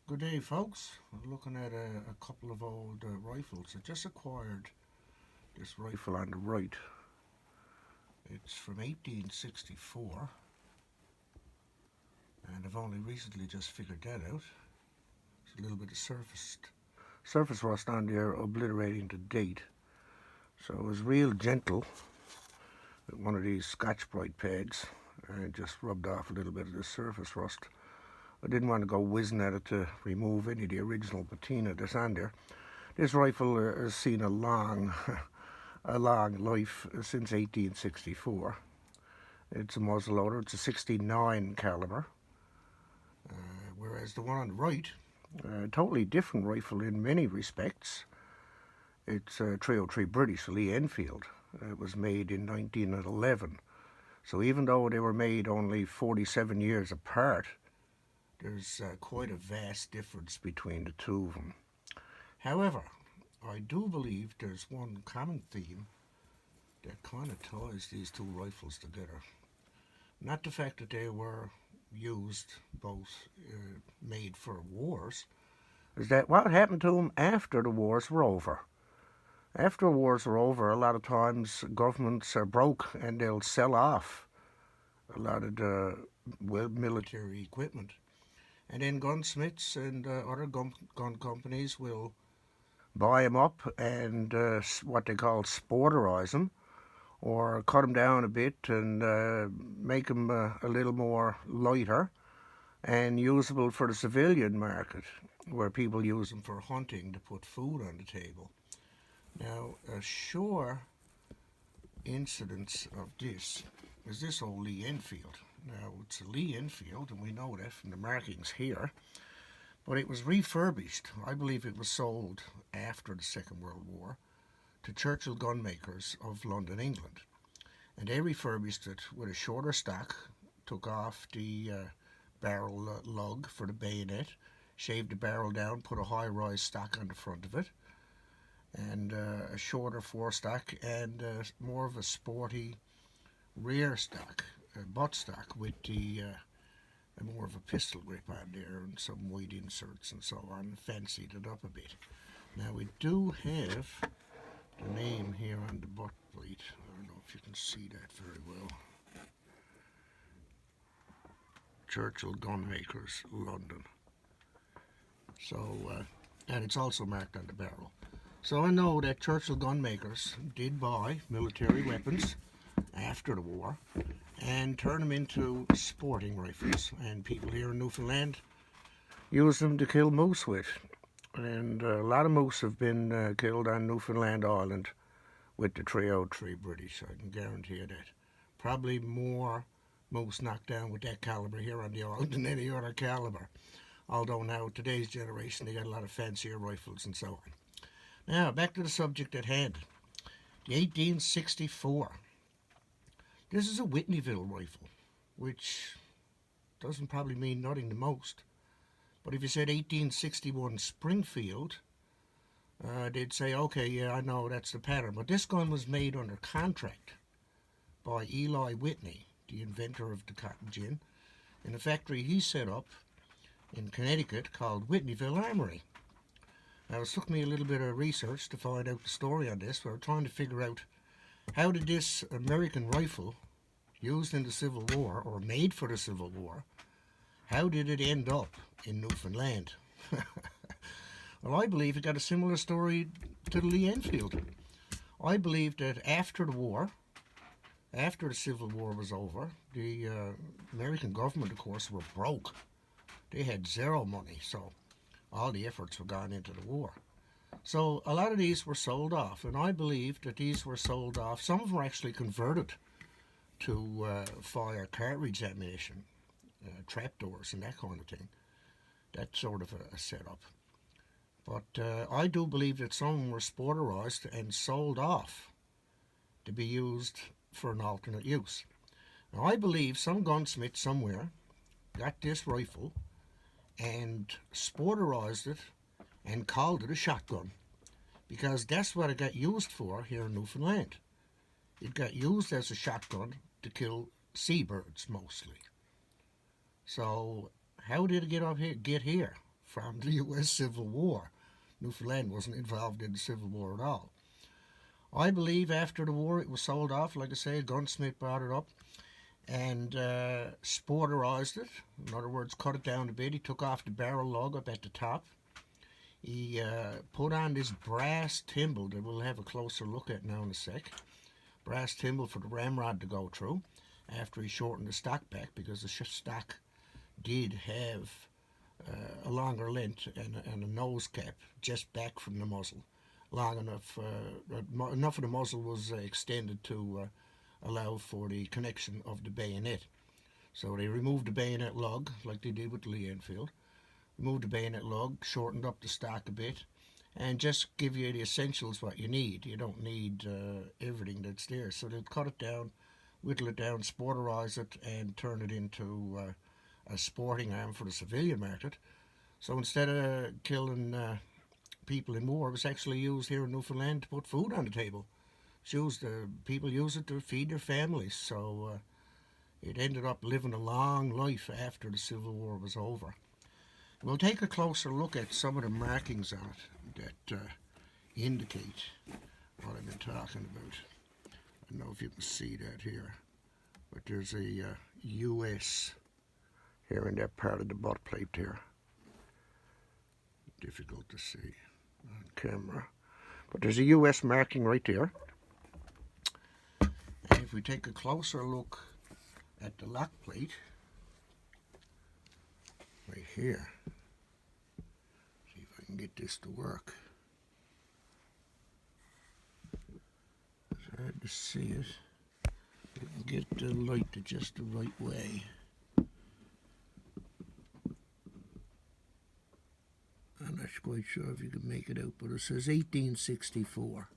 Good day, folks. I'm looking at a couple of old rifles. I just acquired this rifle on the right. It's from 1864, and I've only recently just figured that out. There's a little bit of surface rust on there, obliterating the date. So it was real gentle with one of these Scotch-Brite pads, and it just rubbed off a little bit of the surface rust. I didn't want to go whizzing at it to remove any of the original patina that's on there. This rifle has seen a long, a long life since 1864. It's a muzzleloader. It's a 69 caliber, whereas the one on the right, a totally different rifle in many respects. It's a 303 British Lee Enfield. It was made in 1911. So even though they were made only 47 years apart, there's quite a vast difference between the two of them. However, I do believe there's one common theme that kind of ties these two rifles together. Not the fact that they were used, both made for wars, is that what happened to them after the wars were over. After wars are over, a lot of times governments are broke and they'll sell off a lot of the military equipment. And then gunsmiths and other gun companies will buy them up and what they call sporterize them, or cut them down a bit and make them a little more lighter and usable for the civilian market, where people use them for hunting to put food on the table. Now, a sure incidence of this is this old Lee Enfield. Now, it's a Lee Enfield, and we know that from the markings here, but it was refurbished. I believe it was sold after the Second World War to Churchill gunmakers of London, England. And they refurbished it with a shorter stock, took off the barrel lug for the bayonet, shaved the barrel down, put a high-rise stock on the front of it, and a shorter forestock, and more of a sporty rear stock, butt stock, with the more of a pistol grip on there and some white inserts and so on, fancied it up a bit. Now we do have the name here on the butt plate. I don't know if you can see that very well. Churchill Gunmakers, London. So, and it's also marked on the barrel. So I know that Churchill Gunmakers did buy military weapons after the war and turn them into sporting rifles. And people here in Newfoundland use them to kill moose with. And a lot of moose have been killed on Newfoundland Island with the 303 British. I can guarantee you that. Probably more moose knocked down with that caliber here on the island than any other caliber. Although now, today's generation, they got a lot of fancier rifles and so on. Now, back to the subject at hand. The 1864. This is a Whitneyville rifle, which doesn't probably mean nothing to most. But if you said 1861 Springfield, they'd say, okay, yeah, I know that's the pattern. But this gun was made under contract by Eli Whitney, the inventor of the cotton gin, in a factory he set up in Connecticut called Whitneyville Armory. Now, it took me a little bit of research to find out the story on this. We were trying to figure out, how did this American rifle, used in the Civil War, or made for the Civil War, how did it end up in Newfoundland? Well, I believe it got a similar story to the Lee Enfield. I believe that after the war, after the Civil War was over, the American government, of course, were broke. They had zero money, so all the efforts were gone into the war. So a lot of these were sold off, and I believe that these were sold off. Some of them were actually converted to fire cartridge ammunition, trapdoors and that kind of thing. That sort of a setup. But I do believe that some were sporterized and sold off to be used for an alternate use. Now, I believe some gunsmith somewhere got this rifle and sporterized it and called it a shotgun, because that's what it got used for here in Newfoundland. It got used as a shotgun to kill seabirds mostly. So how did it get here from the U.S. Civil War. Newfoundland wasn't involved in the Civil War at all. I believe after the war it was sold off. Like I say, a gunsmith brought it up and sporterized it. In other words, cut it down a bit. He took off the barrel lug up at the top. He put on this brass thimble that we'll have a closer look at now in a sec. Brass thimble for the ramrod to go through after he shortened the stock back, because the stock did have a longer length and a nose cap just back from the muzzle, long enough, enough of the muzzle was extended to allow for the connection of the bayonet. So they removed the bayonet lug like they did with the Lee Enfield, removed the bayonet lug, shortened up the stock a bit, and just give you the essentials what you need. You don't need everything that's there. So they'll cut it down, whittle it down, sporterize it, and turn it into a sporting arm for the civilian market. So instead of killing people in war, it was actually used here in Newfoundland to put food on the table. People use it to feed their families. So it ended up living a long life after the Civil War was over. We'll take a closer look at some of the markings on it that indicate what I've been talking about. I don't know if you can see that here, but there's a U.S. here in that part of the butt plate there. Difficult to see on camera, but there's a U.S. marking right there. And if we take a closer look at the lock plate, right here, see if I can get this to work. It's hard to see it. You can get the light to just the right way. I'm not quite sure if you can make it out, but it says 1864.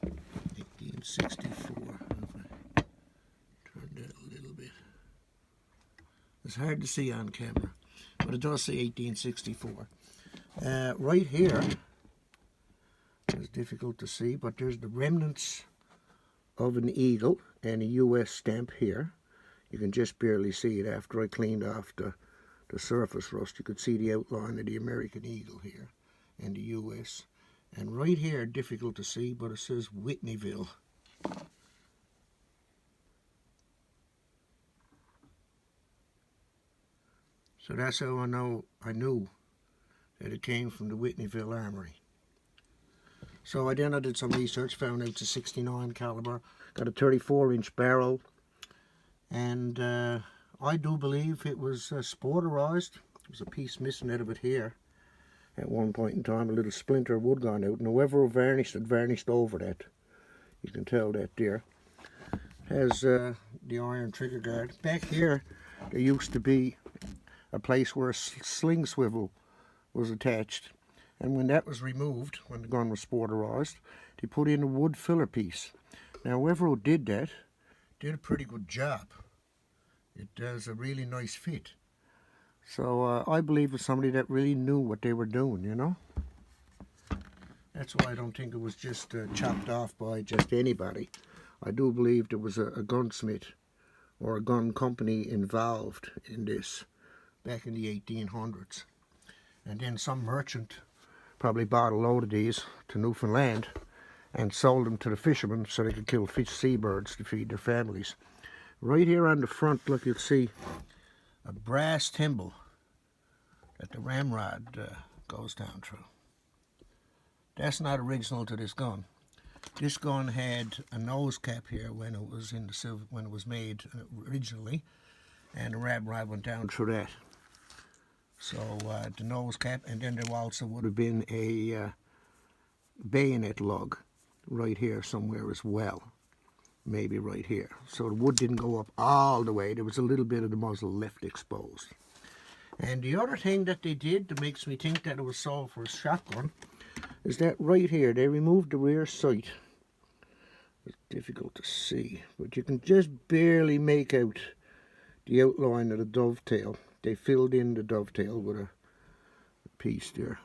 1864. Turn that a little bit. It's hard to see on camera, but it does say 1864. Right here, it's difficult to see, but there's the remnants of an eagle and a U.S. stamp here. You can just barely see it after I cleaned off the surface rust. You could see the outline of the American eagle here and the U.S. And right here, difficult to see, but it says Whitneyville. So that's how I knew that it came from the Whitneyville Armory. So then I did some research, found out it's a 69 caliber, got a 34-inch barrel, and I do believe it was sporterized. There's a piece missing out of it here. At one point in time, a little splinter of wood gone out, and whoever varnished it varnished over that. You can tell that there. Has the iron trigger guard. Back here, there used to be a place where a sling swivel was attached, and when that was removed, when the gun was sporterized, they put in a wood filler piece. Now, whoever did that did a pretty good job. It does a really nice fit. So I believe it's somebody that really knew what they were doing, you know. That's why I don't think it was just chopped off by just anybody. I do believe there was a gunsmith or a gun company involved in this back in the 1800s. And then some merchant probably bought a load of these to Newfoundland and sold them to the fishermen so they could kill seabirds to feed their families. Right here on the front, look, you'll see a brass thimble that the ramrod goes down through. That's not original to this gun. This gun had a nose cap here when it was when it was made originally, and the ramrod went down through that. So the nose cap, and then there also would have been a bayonet lug right here somewhere as well. Maybe right here. So the wood didn't go up all the way. There was a little bit of the muzzle left exposed. And the other thing that they did that makes me think that it was sold for a shotgun is that right here, they removed the rear sight. It's difficult to see, but you can just barely make out the outline of the dovetail. They filled in the dovetail with a piece there.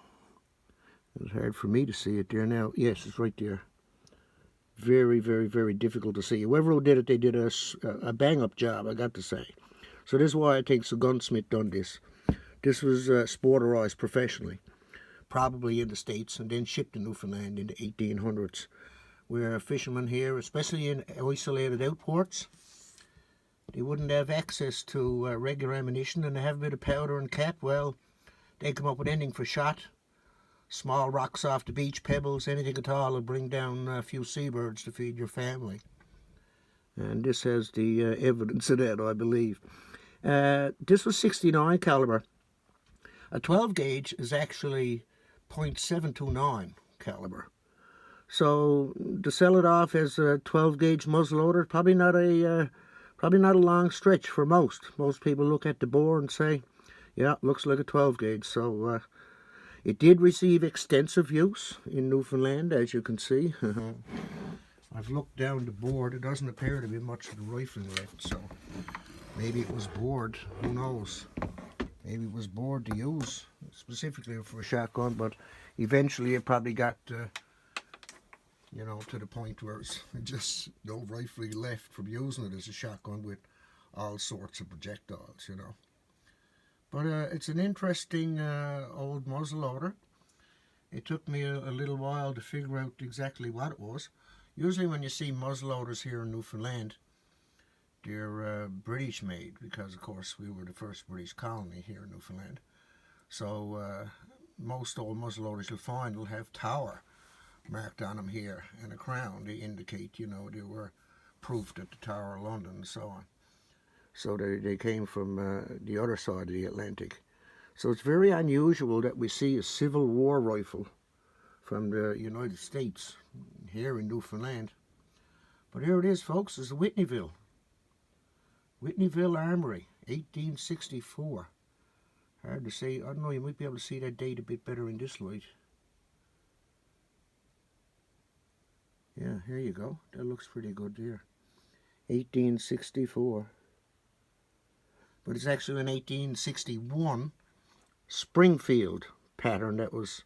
It was hard for me to see it there now. Yes, it's right there. Very, very, very difficult to see. Whoever did it, they did a bang-up job, I got to say. So this is why I think the gunsmith done this. This was sporterized professionally, probably in the States, and then shipped to Newfoundland in the 1800s, where fishermen here, especially in isolated outports, they wouldn't have access to regular ammunition, and they have a bit of powder and cap. Well, they come up with anything for shot. Small rocks off the beach, pebbles, anything at all will bring down a few seabirds to feed your family. And this has the evidence of that, I believe. This was 69 caliber. A 12 gauge is actually .729 caliber. So to sell it off as a 12 gauge muzzleloader, probably not a long stretch for most. Most people look at the bore and say, yeah, looks like a 12 gauge. So it did receive extensive use in Newfoundland, as you can see. I've looked down the board. There doesn't appear to be much of the rifling left, so maybe it was bored. Who knows? Maybe it was bored to use specifically for a shotgun, but eventually it probably got, you know, to the point where it's just no rifling left from using it as a shotgun with all sorts of projectiles, you know. But it's an interesting old muzzleloader. It took me a little while to figure out exactly what it was. Usually when you see muzzleloaders here in Newfoundland, they're British made, because of course we were the first British colony here in Newfoundland. So most old muzzleloaders you'll find will have Tower marked on them here and a crown. They indicate, you know, they were proofed at the Tower of London and so on. So they came from the other side of the Atlantic. So it's very unusual that we see a Civil War rifle from the United States here in Newfoundland. But here it is, folks. It's a Whitneyville. Whitneyville Armory, 1864. Hard to say. I don't know, you might be able to see that date a bit better in this light. Yeah, here you go. That looks pretty good there. 1864. But it's actually an 1861 Springfield pattern that was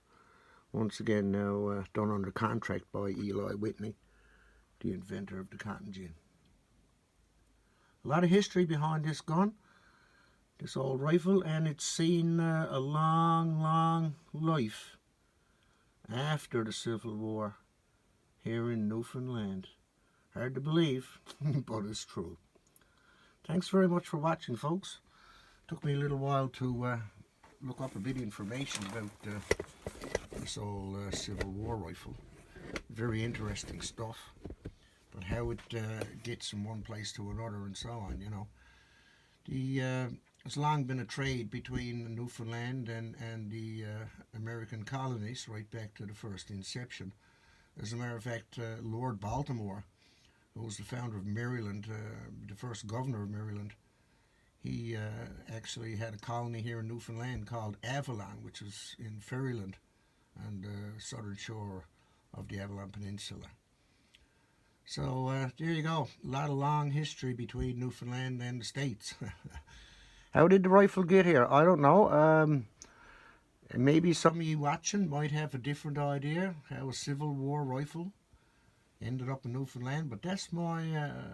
once again now done under contract by Eli Whitney, the inventor of the cotton gin. A lot of history behind this gun, this old rifle, and it's seen a long, long life after the Civil War here in Newfoundland. Hard to believe, but it's true. Thanks very much for watching, folks. Took me a little while to look up a bit of information about this old Civil War rifle. Very interesting stuff. But how it gets from one place to another and so on, you know. It's long been a trade between Newfoundland and the American colonies right back to the first inception. As a matter of fact, Lord Baltimore, who was the founder of Maryland, the first governor of Maryland, he actually had a colony here in Newfoundland called Avalon, which is in Ferryland on the southern shore of the Avalon Peninsula. So there you go. A lot of long history between Newfoundland and the States. How did the rifle get here? I don't know. Maybe some of you watching might have a different idea how a Civil War rifle ended up in Newfoundland, but that's my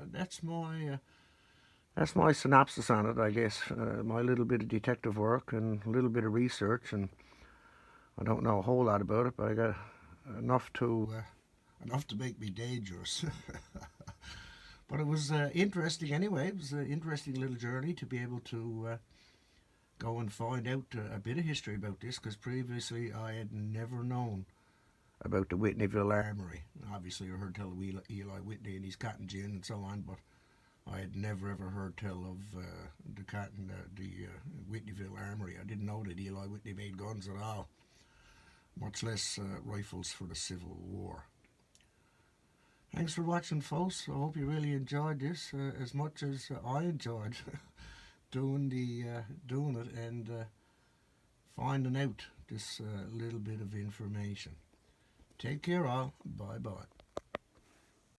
synopsis on it, I guess. My little bit of detective work and a little bit of research, and I don't know a whole lot about it, but I got enough to make me dangerous. But it was interesting anyway. It was an interesting little journey to be able to go and find out a bit of history about this, because previously I had never known about the Whitneyville Armory. Obviously I heard tell of Eli Whitney and his cotton gin and so on, but I had never ever heard tell of the Whitneyville Armory. I didn't know that Eli Whitney made guns at all, much less rifles for the Civil War. Thanks for watching, folks. I hope you really enjoyed this as much as I enjoyed doing it and finding out this little bit of information. Take care all. Bye-bye.